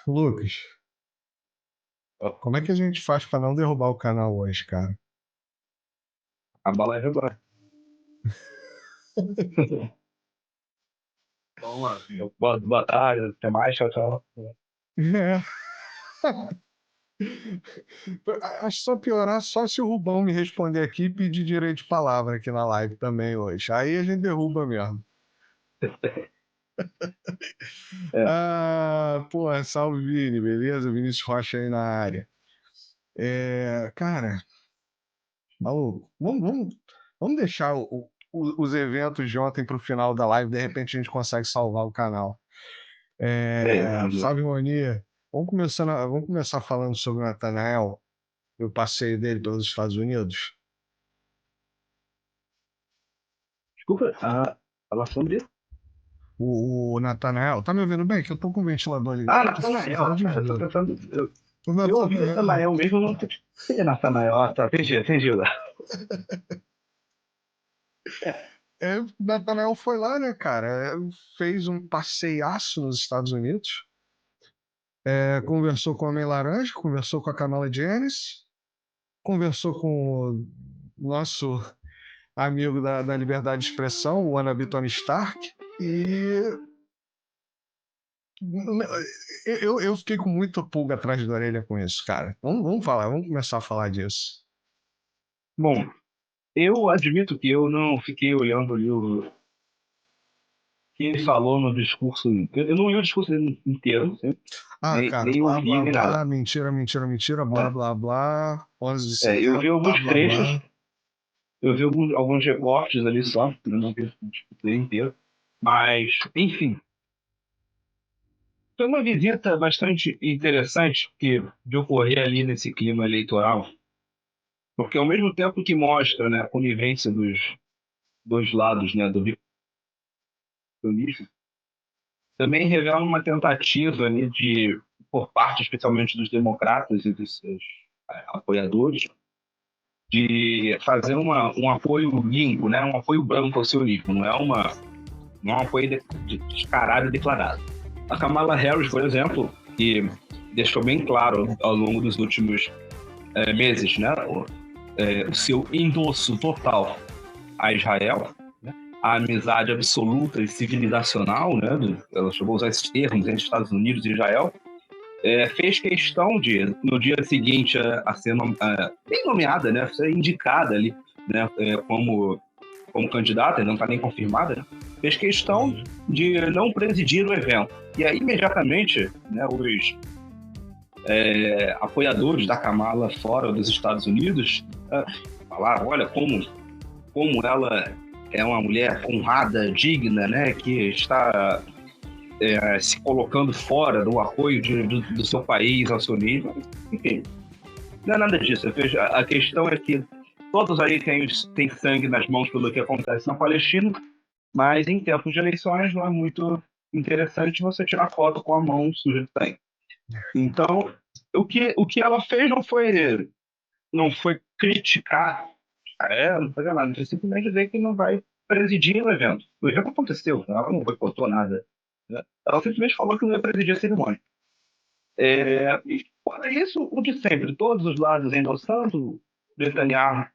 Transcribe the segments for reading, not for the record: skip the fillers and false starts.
Lucas, como é que a gente faz pra não derrubar o canal hoje, cara? A bala é agora. Vamos lá. Boa tarde, até mais, tchau, tchau. É. Acho só piorar só se o Rubão me responder aqui e pedir direito de palavra aqui na live também hoje. Aí a gente derruba mesmo. É, Pô, salve Vini, beleza? Vinícius Rocha aí na área. Cara, maluco, vamos deixar os eventos de ontem pro final da live, de repente a gente consegue salvar o canal. vamos lá. Salve, Monia. Vamos começar falando sobre o Nathanael e o passeio dele pelos Estados Unidos. Desculpa, falar sobre isso? O Nathanael, tá me ouvindo bem? Que eu tô com o ventilador ligado. Só Natanael, de cara, eu tô boa. tentando. O Eu ouvi Nathanael. Natanael mesmo, não sei se é Natanael. Ah, tá, entendi. O Nathanael foi lá, né, cara? Fez um passeiaço nos Estados Unidos. Conversou com o Homem-Laranja, conversou com a Kamala Janis, conversou com o nosso amigo da liberdade de expressão, o Wannabe Tony Stark, e eu fiquei com muita pulga atrás da orelha com isso, cara. Vamos falar, vamos começar a falar disso. Bom, eu admito que eu não fiquei olhando ali o que ele falou no discurso. Eu não li o discurso dele inteiro, né? Cara, Nem blá, ouvi, blá, nem blá, nada. mentira, blá, É, blá, blá, 11 de eu setembro, vi blá, alguns blá, trechos, blá. eu vi alguns recortes ali só, eu não vi o discurso dele inteiro. Mas, enfim, foi uma visita bastante interessante de ocorrer ali nesse clima eleitoral, porque ao mesmo tempo que mostra, né, a conivência dos dois lados, né, do vice, também revela uma tentativa ali por parte especialmente dos democratas e dos seus apoiadores, de fazer um apoio limpo, né, um apoio branco ao seu limpo, não é um apoio descarado e declarado. A Kamala Harris, por exemplo, que deixou bem claro ao longo dos últimos meses, né, o seu endosso total a Israel, né, a amizade absoluta e civilizacional, né, ela chegou a usar esses termos entre Estados Unidos e Israel, fez questão de, no dia seguinte a ser bem nomeada, né, ser indicada ali, né, como candidata, não está nem confirmada, né, fez questão de não presidir o evento. E aí, imediatamente, né, os apoiadores da Kamala fora dos Estados Unidos falaram, olha, como ela é uma mulher honrada, digna, né, que está se colocando fora do apoio do seu país ao seu nível. Enfim, não é nada disso. A questão é que todos aí têm sangue nas mãos pelo que acontece na Palestina, mas em tempos de eleições não é muito interessante você tirar foto com a mão suja de sangue. Então, o que ela fez não foi criticar, não foi nada, foi simplesmente dizer que não vai presidir o evento. O evento aconteceu, ela não boicotou nada, né? Ela simplesmente falou que não ia presidir a cerimônia. E fora isso, o de sempre, todos os lados endossando Netanyahu,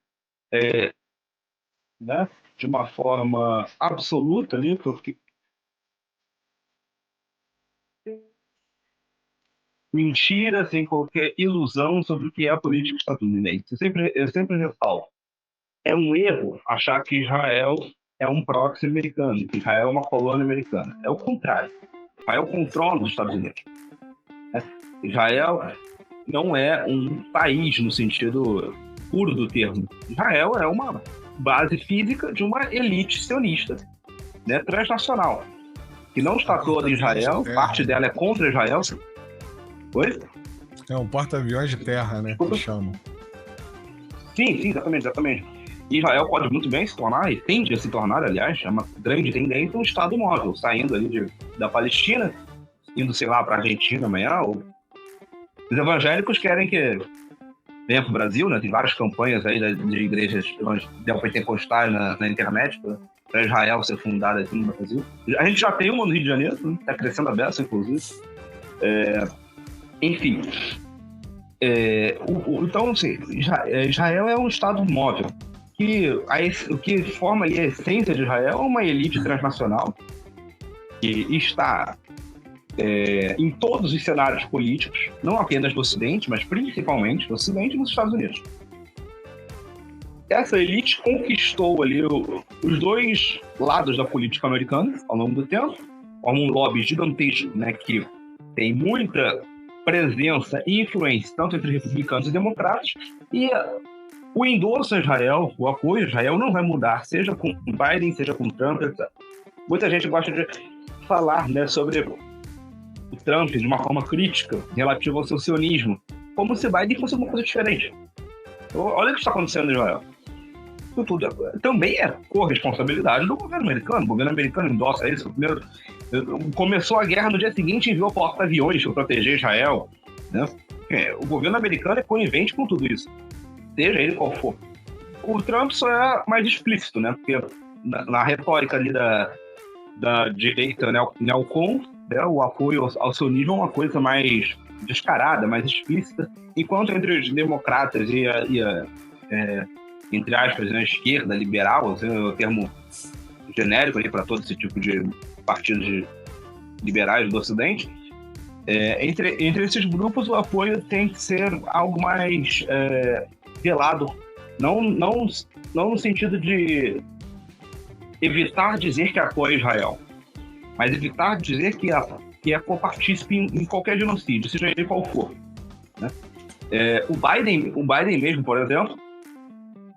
né, de uma forma absoluta ali, porque mentira sem qualquer ilusão sobre o que é a política estadunidense. Eu sempre ressalto. É um erro achar que Israel é um proxy americano, que Israel é uma colônia americana. É o contrário. Israel controla os Estados Unidos. Israel não é um país no sentido puro do termo. Israel é uma base física de uma elite sionista, né, transnacional, que não está toda em Israel, parte dela é contra Israel. Oi? É um porta-aviões de terra, né? Que chamam. Sim, exatamente. Israel pode muito bem se tornar, e tende a se tornar, aliás, é uma grande tendência, um Estado móvel, saindo ali da Palestina, indo, sei lá, para a Argentina amanhã. Os evangélicos querem que venha para o Brasil, né? Tem várias campanhas aí de igrejas neopentecostais na internet para Israel ser fundada aqui no Brasil. A gente já tem uma no Rio de Janeiro, está crescendo a beça, inclusive. Enfim, então, assim, Israel é um Estado móvel. O que forma ali a essência de Israel é uma elite transnacional que está em todos os cenários políticos, não apenas do Ocidente, mas principalmente do Ocidente e nos Estados Unidos. Essa elite conquistou ali os dois lados da política americana ao longo do tempo, como um lobby gigantesco, né, que tem muita presença e influência tanto entre republicanos e democratas, e o endosso a Israel, o apoio a Israel não vai mudar, seja com Biden, seja com Trump, etc. Muita gente gosta de falar, né, sobre o Trump de uma forma crítica relativa ao seu sionismo, como se Biden fosse uma coisa diferente. Olha o que está acontecendo em Israel. Isso tudo também é corresponsabilidade do governo americano. O governo americano endossa isso. Primeiro, começou a guerra no dia seguinte e enviou porta-aviões para proteger Israel. Né? O governo americano é conivente com tudo isso, seja ele qual for. O Trump só é mais explícito, né? Porque na retórica ali da direita neocon, né, o apoio ao sionismo é uma coisa mais descarada, mais explícita, enquanto entre os democratas e entre aspas, a esquerda liberal, assim, o termo genérico para todo esse tipo de partidos liberais do Ocidente, entre esses grupos o apoio tem que ser algo mais velado, não no sentido de evitar dizer que apoia Israel, mas evitar dizer que é copartícipe em qualquer genocídio, seja ele qual for. Né? O Biden mesmo, por exemplo,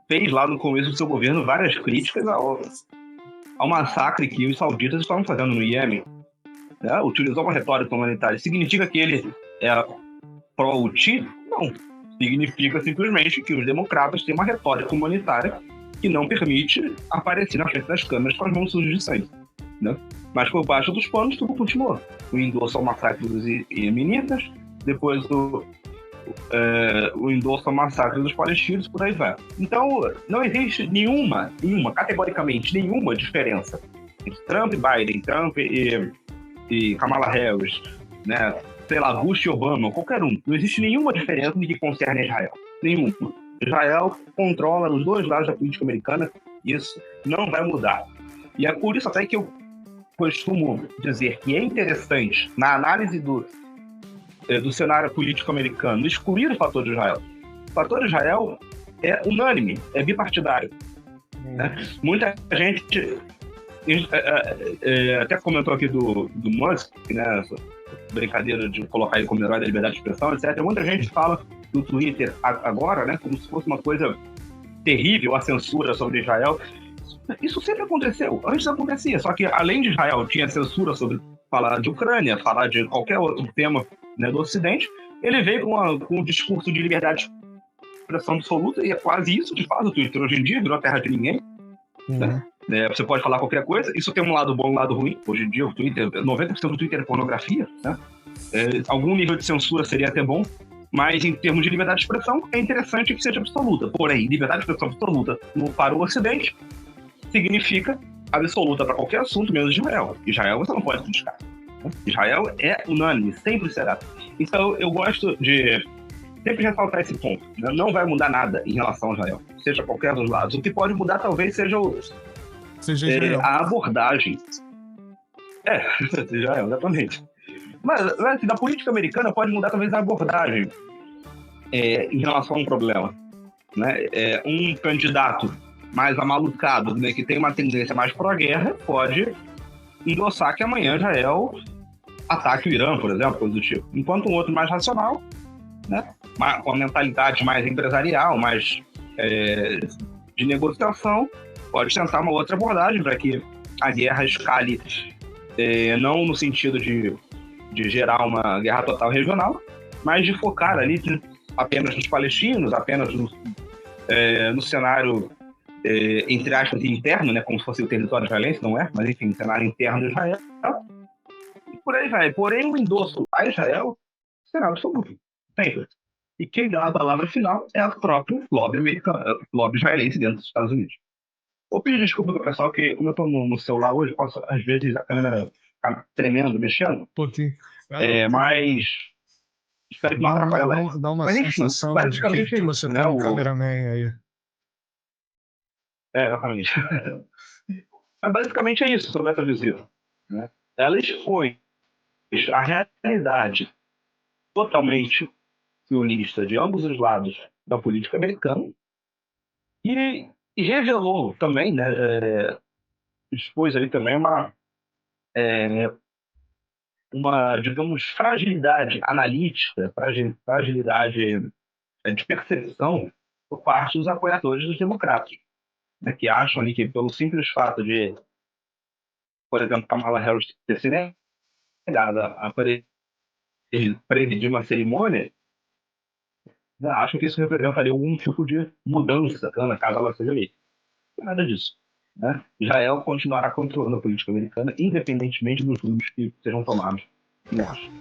fez lá no começo do seu governo várias críticas ao massacre que os sauditas estavam fazendo no Iêmen. Né? Utilizou uma retórica humanitária. Significa que ele era pró-Houthi? Não. Significa simplesmente que os democratas têm uma retórica humanitária que não permite aparecer na frente das câmeras com as mãos sujas de sangue. Né? Mas por baixo dos panos tudo continuou. O endosso ao massacre dos iemenitas, depois o endosso ao massacre dos palestinos, por aí vai. Então, não existe categoricamente nenhuma diferença entre Trump e Biden, Trump e Kamala Harris, né? Sei lá, Bush e Obama, qualquer um. Não existe nenhuma diferença no que concerne a Israel. Nenhuma. Israel controla os dois lados da política americana, isso não vai mudar. E é por isso até que eu costumo dizer que é interessante, na análise do cenário político americano, excluir o fator de Israel. O fator de Israel é unânime, é bipartidário. Né? Muita gente até comentou aqui do Musk, né, essa brincadeira de colocar ele como herói da liberdade de expressão, etc. Muita gente fala do Twitter agora, né, como se fosse uma coisa terrível a censura sobre Israel. Isso sempre aconteceu, antes acontecia, só que além de Israel tinha censura sobre falar de Ucrânia, falar de qualquer outro tema, né, do Ocidente, ele veio com um discurso de liberdade de expressão absoluta, e é quase isso que faz o Twitter hoje em dia, virou terra de ninguém. Né? Você pode falar qualquer coisa, isso tem um lado bom e um lado ruim. Hoje em dia, o Twitter, 90% do Twitter é pornografia. Né? Algum nível de censura seria até bom, mas em termos de liberdade de expressão, é interessante que seja absoluta. Porém, liberdade de expressão absoluta para o Ocidente significa absoluta para qualquer assunto, menos Israel. Israel você não pode criticar. Israel é unânime, sempre será. Então, eu gosto de sempre ressaltar esse ponto. Né? Não vai mudar nada em relação a Israel, seja qualquer dos lados. O que pode mudar talvez seja a abordagem. Israel, exatamente. Mas assim, da política americana pode mudar talvez a abordagem em relação a um problema. Né? Um candidato mais amalucado, né, que tem uma tendência mais pró-guerra, pode endossar que amanhã Israel ataque o Irã, por exemplo, coisa do tipo. Enquanto um outro mais racional, né, com a mentalidade mais empresarial, mais de negociação, pode tentar uma outra abordagem para que a guerra escale, não no sentido de gerar uma guerra total regional, mas de focar ali apenas nos palestinos, apenas no cenário, entre aspas, interno, né, como se fosse o território israelense, não é? Mas enfim, cenário interno de Israel, e por aí vai. Porém, o endosso a Israel será absoluto, sempre. E quem dá a palavra final é o próprio lobby americano, lobby israelense dentro dos Estados Unidos. Vou pedir desculpa pro pessoal, que como eu tô no celular hoje, posso, às vezes, a câmera ficar tremendo, mexendo. Um pouquinho. Mas Espero que não Dá atrapalhe a uma, dá live. uma, dá uma Mas enfim, sensação de basicamente é que isso, você né? tem um cameraman aí. Exatamente. Mas basicamente é isso sobre essa visita, né? Ela expõe a realidade totalmente sionista de ambos os lados da política americana e revelou também, né, expôs ali também uma, digamos, fragilidade analítica, fragilidade de percepção por parte dos apoiadores dos democratas, né, que acham ali que pelo simples fato de, por exemplo, Kamala Harris ter sido negada a presidir uma cerimônia, já acham que isso representaria algum tipo de mudança na caso ela seja eleita. Nada disso. Né? Israel continuará controlando a política americana, independentemente dos rumos que sejam tomados em Washington.